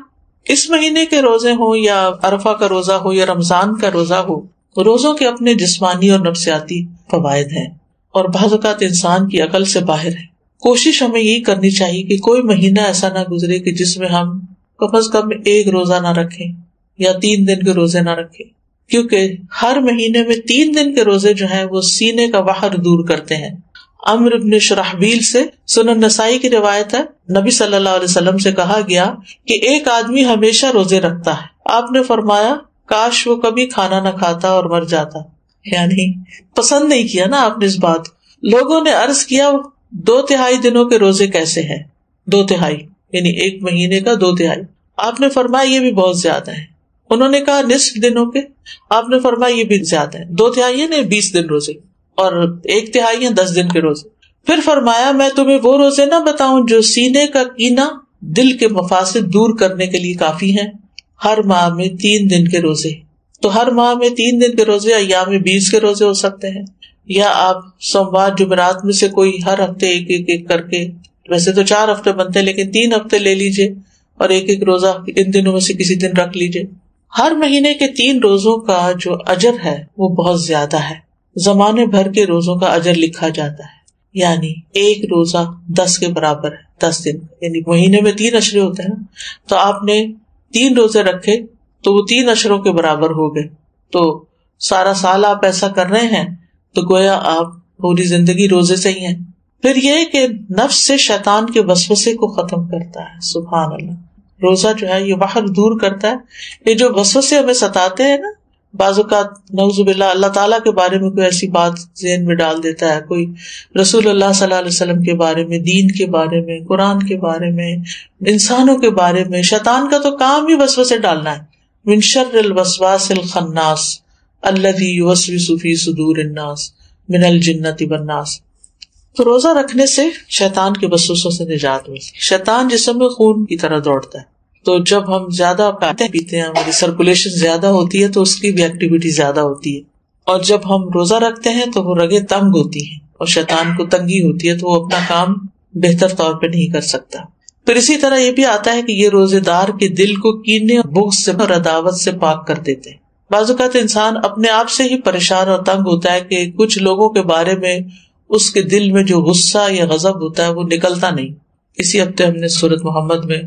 اس مہینے کے روزے ہوں یا عرفہ کا روزہ ہو یا رمضان کا روزہ ہو، روزوں کے اپنے جسمانی اور نفسیاتی فوائد ہیں، اور بعض اوقات انسان کی عقل سے باہر ہے. کوشش ہمیں یہی کرنی چاہیے کہ کوئی مہینہ ایسا نہ گزرے کہ جس میں ہم کم از کم ایک روزہ نہ رکھیں یا 3 دن کے روزے نہ رکھیں، کیونکہ ہر مہینے میں 3 دن کے روزے جو ہیں وہ سینے کا وحر دور کرتے ہیں. عمرو بن شرحبیل سے سنن نسائی کی روایت ہے، نبی صلی اللہ علیہ وسلم سے کہا گیا کہ ایک آدمی ہمیشہ روزے رکھتا ہے. آپ نے فرمایا کاش وہ کبھی کھانا نہ کھاتا اور مر جاتا. یعنی پسند نہیں کیا نا آپ نے اس بات. لوگوں نے عرض کیا 2/3 دنوں کے روزے کیسے ہیں؟ 2/3 یعنی ایک مہینے کا 2/3. آپ نے فرمایا یہ بھی بہت زیادہ ہے. انہوں نے کہا نصف دنوں کے. آپ نے فرمایا یہ بھی زیادہ ہے. 2/3 نے 20 دن روزے، اور 1/3 10 دن کے روزے. پھر فرمایا میں تمہیں وہ روزے نہ بتاؤں جو سینے کا کینہ دل کے مفاسد دور کرنے کے لیے کافی ہیں. ہر ماہ میں 3 دن کے روزے. تو ہر ماہ میں 3 دن کے روزے ایام 20 کے روزے ہو سکتے ہیں، یا آپ سوموار جمعرات میں سے کوئی ہر ہفتے ایک کر کے، ویسے تو 4 ہفتے بنتے ہیں لیکن 3 ہفتے لے لیجئے اور ایک روزہ ان دنوں میں سے کسی دن رکھ لیجئے. ہر مہینے کے 3 روزوں کا جو اجر ہے وہ بہت زیادہ ہے. زمانے بھر کے روزوں کا اجر لکھا جاتا ہے. یعنی ایک روزہ 10 کے برابر ہے. 10 دن یعنی مہینے میں 3 عشرے ہوتے ہیں، تو آپ نے 3 روزے رکھے تو وہ 3 عشروں کے برابر ہو گئے. تو سارا سال آپ ایسا کر رہے ہیں تو گویا آپ پوری زندگی روزے سے ہی ہیں. پھر یہ کہ نفس سے شیطان کے وسوسے کو ختم کرتا ہے. سبحان اللہ. روزہ جو ہے یہ باہر دور کرتا ہے. یہ جو وسوسے ہمیں ستاتے ہیں نا، بعض اوقات نعوذ باللہ اللہ تعالیٰ کے بارے میں کوئی ایسی بات ذہن میں ڈال دیتا ہے، کوئی رسول اللہ صلی اللہ علیہ وسلم کے بارے میں، دین کے بارے میں، قرآن کے بارے میں، انسانوں کے بارے میں. شیطان کا تو کام ہی وسوسے ڈالنا ہے. من شر الوسواس الخناس الذی یوسوس فی صدور الناس من الجنۃ والناس. تو روزہ رکھنے سے شیطان کے وسوسوں سے نجات ملتی. شیطان جسم میں خون کی طرح دوڑتا ہے، تو جب ہم زیادہ کھاتے پیتے ہیں، ہماری سرکولیشن زیادہ ہوتی ہے تو اس کی بھی ایکٹیویٹی زیادہ ہوتی ہے. اور جب ہم روزہ رکھتے ہیں تو وہ رگیں تنگ ہوتی ہیں اور شیطان کو تنگی ہوتی ہے، تو وہ اپنا کام بہتر طور پہ نہیں کر سکتا. پھر اسی طرح یہ بھی آتا ہے کہ یہ روزے دار کے دل کو کینے، بغض سے اور عداوت سے پاک کر دیتے ہیں. بعض اوقات انسان اپنے آپ سے ہی پریشان اور تنگ ہوتا ہے کہ کچھ لوگوں کے بارے میں اس کے دل میں جو غصہ یا غضب ہوتا ہے وہ نکلتا نہیں. اسی ہفتے ہم نے سورۃ محمد میں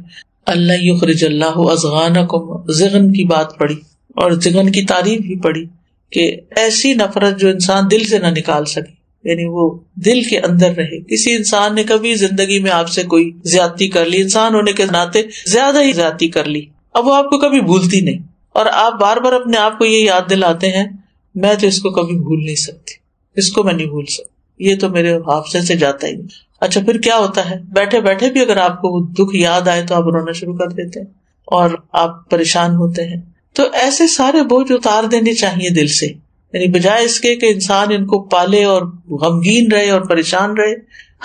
اللہ یخرج اللہ اضغانکم ضغن کی بات پڑھی، اور ضغن کی تعریف بھی پڑھی کہ ایسی نفرت جو انسان دل سے نہ نکال سکے، یعنی وہ دل کے اندر رہے. کسی انسان نے کبھی زندگی میں آپ سے کوئی زیادتی کر لی، انسان ہونے کے ناطے زیادہ ہی زیادتی کر لی، اب وہ آپ کو کبھی بھولتی نہیں، اور آپ بار بار اپنے آپ کو یہ یاد دلاتے ہیں میں تو اس کو کبھی بھول نہیں سکتی، اس کو میں نہیں بھول سکتی، یہ تو میرے حافظے سے جاتا ہی نہیں. اچھا پھر کیا ہوتا ہے؟ بیٹھے بیٹھے بھی اگر آپ کو وہ دکھ یاد آئے تو آپ رونا شروع کر دیتے ہیں اور آپ پریشان ہوتے ہیں. تو ایسے سارے بوجھ اتار دینے چاہیے دل سے، یعنی بجائے اس کے کہ انسان ان کو پالے اور غمگین رہے اور پریشان رہے،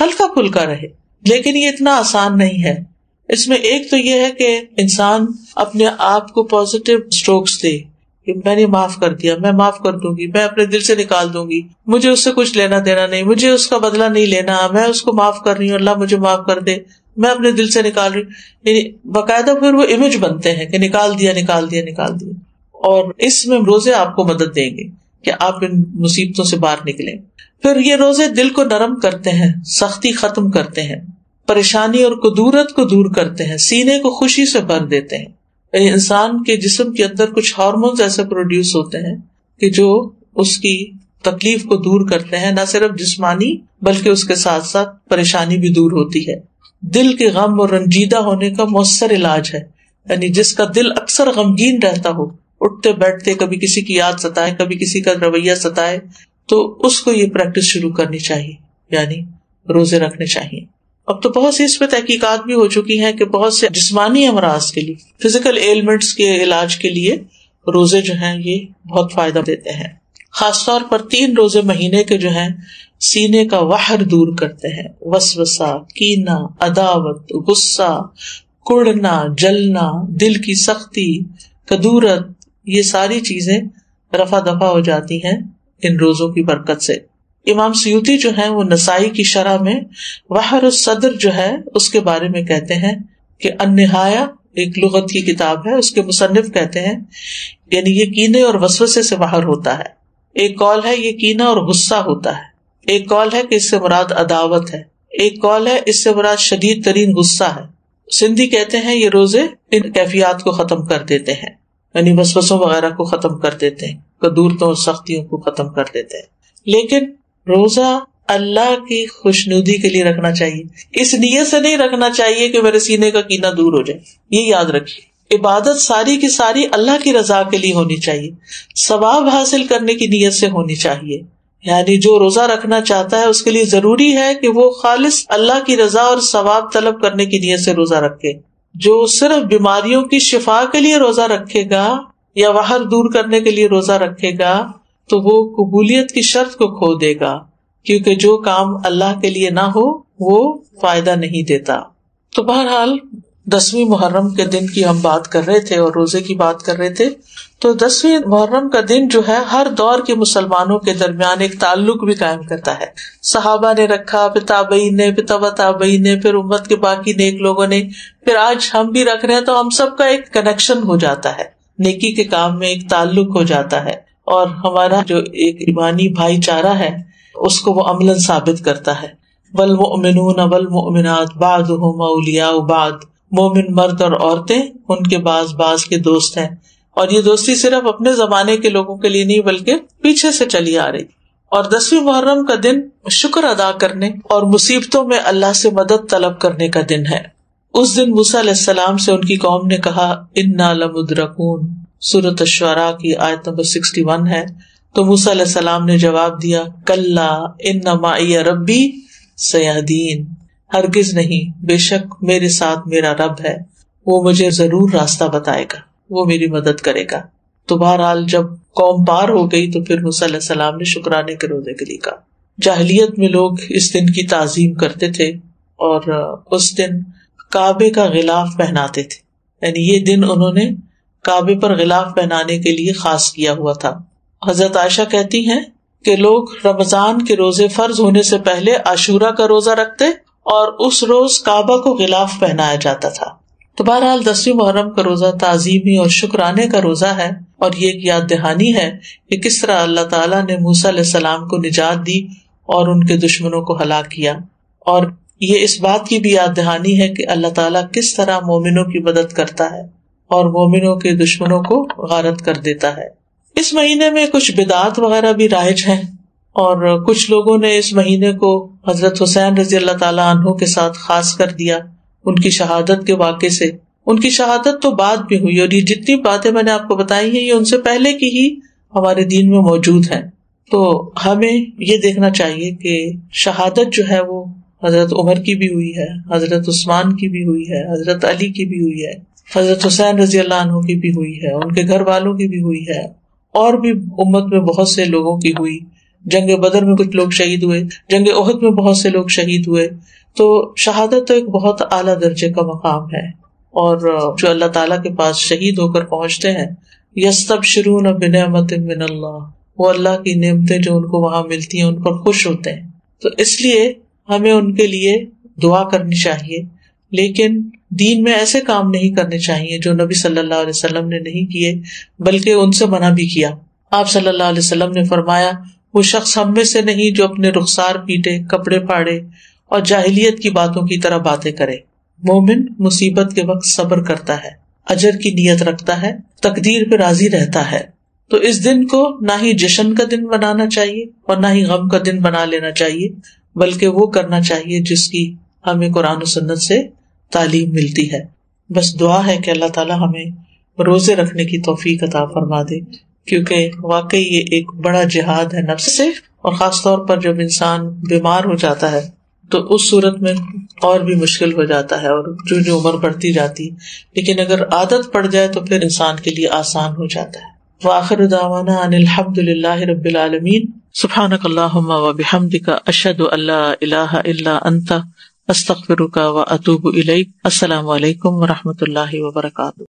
ہلکا پھلکا رہے. لیکن یہ اتنا آسان نہیں ہے. اس میں ایک تو یہ ہے کہ انسان اپنے آپ کو پازیٹیو اسٹروکس دے کہ میں نے معاف کر دیا, میں معاف کر دوں گی, میں اپنے دل سے نکال دوں گی, مجھے اس سے کچھ لینا دینا نہیں, مجھے اس کا بدلہ نہیں لینا, میں اس کو معاف کر رہی ہوں, اللہ مجھے معاف کر دے, میں اپنے دل سے نکال رہی ہوں. یعنی باقاعدہ پھر وہ امیج بنتے ہیں کہ نکال دیا نکال دیا نکال دیا. اور اس میں روزے آپ کو مدد دیں گے کہ آپ ان مصیبتوں سے باہر نکلیں. پھر یہ روزے دل کو نرم کرتے ہیں, سختی ختم کرتے ہیں, پریشانی اور کدورت کو دور کرتے ہیں, سینے کو خوشی سے بھر دیتے ہیں. یعنی انسان کے جسم کے اندر کچھ ہارمونز ایسے پروڈیوس ہوتے ہیں کہ جو اس کی تکلیف کو دور کرتے ہیں, نہ صرف جسمانی بلکہ اس کے ساتھ ساتھ پریشانی بھی دور ہوتی ہے. دل کے غم اور رنجیدہ ہونے کا مؤثر علاج ہے. یعنی جس کا دل اکثر غمگین رہتا ہو, اٹھتے بیٹھتے کبھی کسی کی یاد ستائے, کبھی کسی کا رویہ ستائے, تو اس کو یہ پریکٹس شروع کرنی چاہیے, یعنی روزے رکھنے چاہیے. اب تو بہت سی اس پہ تحقیقات بھی ہو چکی ہیں کہ بہت سے جسمانی امراض کے لیے, فزیکل ایلمنٹس کے علاج کے لیے روزے جو ہیں یہ بہت فائدہ دیتے ہیں. خاص طور پر 3 روزے مہینے کے جو ہیں سینے کا وحر دور کرتے ہیں. وسوسہ, کینہ, عداوت, غصہ, کڑنا, جلنا, دل کی سختی, کدورت, یہ ساری چیزیں رفع دفع ہو جاتی ہیں ان روزوں کی برکت سے. امام سیوطی جو ہیں وہ نسائی کی شرح میں وحر الصدر جو ہے اس کے بارے میں کہتے ہیں کہ النہایہ ایک لغت کی کتاب ہے, اس کے مصنف کہتے ہیں یعنی یہ کینے اور وسوسے سے وحر ہوتا ہے. ایک قول ہے یہ کینہ اور غصہ ہوتا ہے, ایک قول ہے کہ اس سے مراد عداوت ہے, ایک قول ہے اس سے مراد شدید ترین غصہ ہے. سندھی کہتے ہیں یہ روزے ان کیفیات کو ختم کر دیتے ہیں, یعنی وسوسوں وغیرہ کو ختم کر دیتے ہیں, کدورتوں اور سختیوں کو ختم کر دیتے ہیں. لیکن روزہ اللہ کی خوشنودی کے لیے رکھنا چاہیے, اس نیت سے نہیں رکھنا چاہیے کہ میرے سینے کا کینہ دور ہو جائے. یہ یاد رکھیے, عبادت ساری کی ساری اللہ کی رضا کے لیے ہونی چاہیے, ثواب حاصل کرنے کی نیت سے ہونی چاہیے. یعنی جو روزہ رکھنا چاہتا ہے اس کے لیے ضروری ہے کہ وہ خالص اللہ کی رضا اور ثواب طلب کرنے کی نیت سے روزہ رکھے. جو صرف بیماریوں کی شفا کے لیے روزہ رکھے گا یا وحر دور کرنے کے لیے روزہ رکھے گا تو وہ قبولیت کی شرط کو کھو دے گا, کیونکہ جو کام اللہ کے لیے نہ ہو وہ فائدہ نہیں دیتا. تو بہرحال 10ویں محرم کے دن کی ہم بات کر رہے تھے اور روزے کی بات کر رہے تھے. تو 10ویں محرم کا دن جو ہے ہر دور کے مسلمانوں کے درمیان ایک تعلق بھی قائم کرتا ہے. صحابہ نے رکھا, پھر تابعین نے, پھر تبع تابعین نے, پھر امت کے باقی نیک لوگوں نے, پھر آج ہم بھی رکھ رہے ہیں, تو ہم سب کا ایک کنیکشن ہو جاتا ہے, نیکی کے کام میں ایک تعلق ہو جاتا ہے, اور ہمارا جو ایک ایمانی بھائی چارہ ہے اس کو وہ عملاً ثابت کرتا ہے. والمؤمنون والمؤمنات بعضهم اولیاء بعض, مومن مرد اور عورتیں ان کے بعض کے دوست ہیں, اور یہ دوستی صرف اپنے زمانے کے لوگوں کے لیے نہیں بلکہ پیچھے سے چلی آ رہی. اور 10ویں محرم کا دن شکر ادا کرنے اور مصیبتوں میں اللہ سے مدد طلب کرنے کا دن ہے. اس دن موسیٰ علیہ السلام سے ان کی قوم نے کہا انا لمدرکون, سورۃ الشعراء کی آیت نمبر 61 ہے. تو موسیٰ علیہ السلام نے جواب دیا کلا ان معی ربی سیہدین, ہرگز نہیں, بے شک میرے ساتھ میرا رب ہے, وہ مجھے ضرور راستہ بتائے گا, وہ میری مدد کرے گا. تو بہرحال جب قوم پار ہو گئی تو پھر موسیٰ علیہ السلام نے شکرانے کے روزے کے لیے کہا. جاہلیت میں لوگ اس دن کی تعظیم کرتے تھے اور اس دن کعبے کا غلاف پہناتے تھے, یعنی یہ دن انہوں نے کعبے پر غلاف پہنانے کے لیے خاص کیا ہوا تھا. حضرت عائشہ کہتی ہیں کہ لوگ رمضان کے روزے فرض ہونے سے پہلے عاشورہ کا روزہ رکھتے اور اس روز کعبہ کو غلاف پہنایا جاتا تھا. تو بہرحال 10ویں محرم کا روزہ تعظیمی اور شکرانے کا روزہ ہے, اور یہ ایک یاد دہانی ہے کہ کس طرح اللہ تعالیٰ نے موسیٰ علیہ السلام کو نجات دی اور ان کے دشمنوں کو ہلاک کیا. اور یہ اس بات کی بھی یاد دہانی ہے کہ اللہ تعالیٰ کس طرح مومنوں کی مدد کرتا ہے اور مومنوں کے دشمنوں کو غارت کر دیتا ہے. اس مہینے میں کچھ بدعات وغیرہ بھی رائج ہیں, اور کچھ لوگوں نے اس مہینے کو حضرت حسین رضی اللہ تعالیٰ عنہ کے ساتھ خاص کر دیا ان کی شہادت کے واقعے سے. ان کی شہادت تو بعد میں ہوئی, اور یہ جتنی باتیں میں نے آپ کو بتائی ہیں یہ ان سے پہلے کی ہی ہمارے دین میں موجود ہیں. تو ہمیں یہ دیکھنا چاہیے کہ شہادت جو ہے وہ حضرت عمر کی بھی ہوئی ہے, حضرت عثمان کی بھی ہوئی ہے, حضرت علی کی بھی ہوئی ہے, حضرت حسین رضی اللہ عنہ کی بھی ہوئی ہے, ان کے گھر والوں کی بھی ہوئی ہے, اور بھی امت میں بہت سے لوگوں کی ہوئی. جنگ بدر میں کچھ لوگ شہید ہوئے, جنگ احد میں بہت سے لوگ شہید ہوئے. تو شہادت تو ایک بہت اعلیٰ درجے کا مقام ہے, اور جو اللہ تعالیٰ کے پاس شہید ہو کر پہنچتے ہیں یستبشرون بنعمت من اللہ، وہ اللہ کی نعمتیں جو ان کو وہاں ملتی ہیں ان پر خوش ہوتے ہیں. تو اس لیے ہمیں ان کے لیے دعا کرنی چاہیے، لیکن دین میں ایسے کام نہیں کرنے چاہیے جو نبی صلی اللہ علیہ وسلم نے نہیں کیے، بلکہ ان سے منع بھی کیا. آپ صلی اللہ علیہ وسلم نے فرمایا وہ شخص ہم میں سے نہیں جو اپنے رخسار پیٹے، کپڑے پھاڑے اور جاہلیت کی باتوں کی طرح باتیں کرے. مومن مصیبت کے وقت صبر کرتا ہے، اجر کی نیت رکھتا ہے، تقدیر پہ راضی رہتا ہے. تو اس دن کو نہ ہی جشن کا دن بنانا چاہیے اور نہ ہی غم کا دن بنا لینا چاہیے، بلکہ وہ کرنا چاہیے جس کی ہمیں قرآن و سنت سے تعلیم ملتی ہے. بس دعا ہے کہ اللہ تعالیٰ ہمیں روزے رکھنے کی توفیق عطا فرما دے، کیونکہ واقعی یہ ایک بڑا جہاد ہے نفس سے، اور خاص طور پر جب انسان بیمار ہو جاتا ہے تو اس صورت میں اور بھی مشکل ہو جاتا ہے، اور جو عمر بڑھتی جاتی، لیکن اگر عادت پڑ جائے تو پھر انسان کے لیے آسان ہو جاتا ہے. وآخر دعوانا ان الحمد للہ رب العالمین. سبحانک اللہم وبحمدک، اشہد ان لا الہ الا انت، استغفرک واتوب الیک. السلام علیکم ورحمۃ اللہ وبرکاتہ.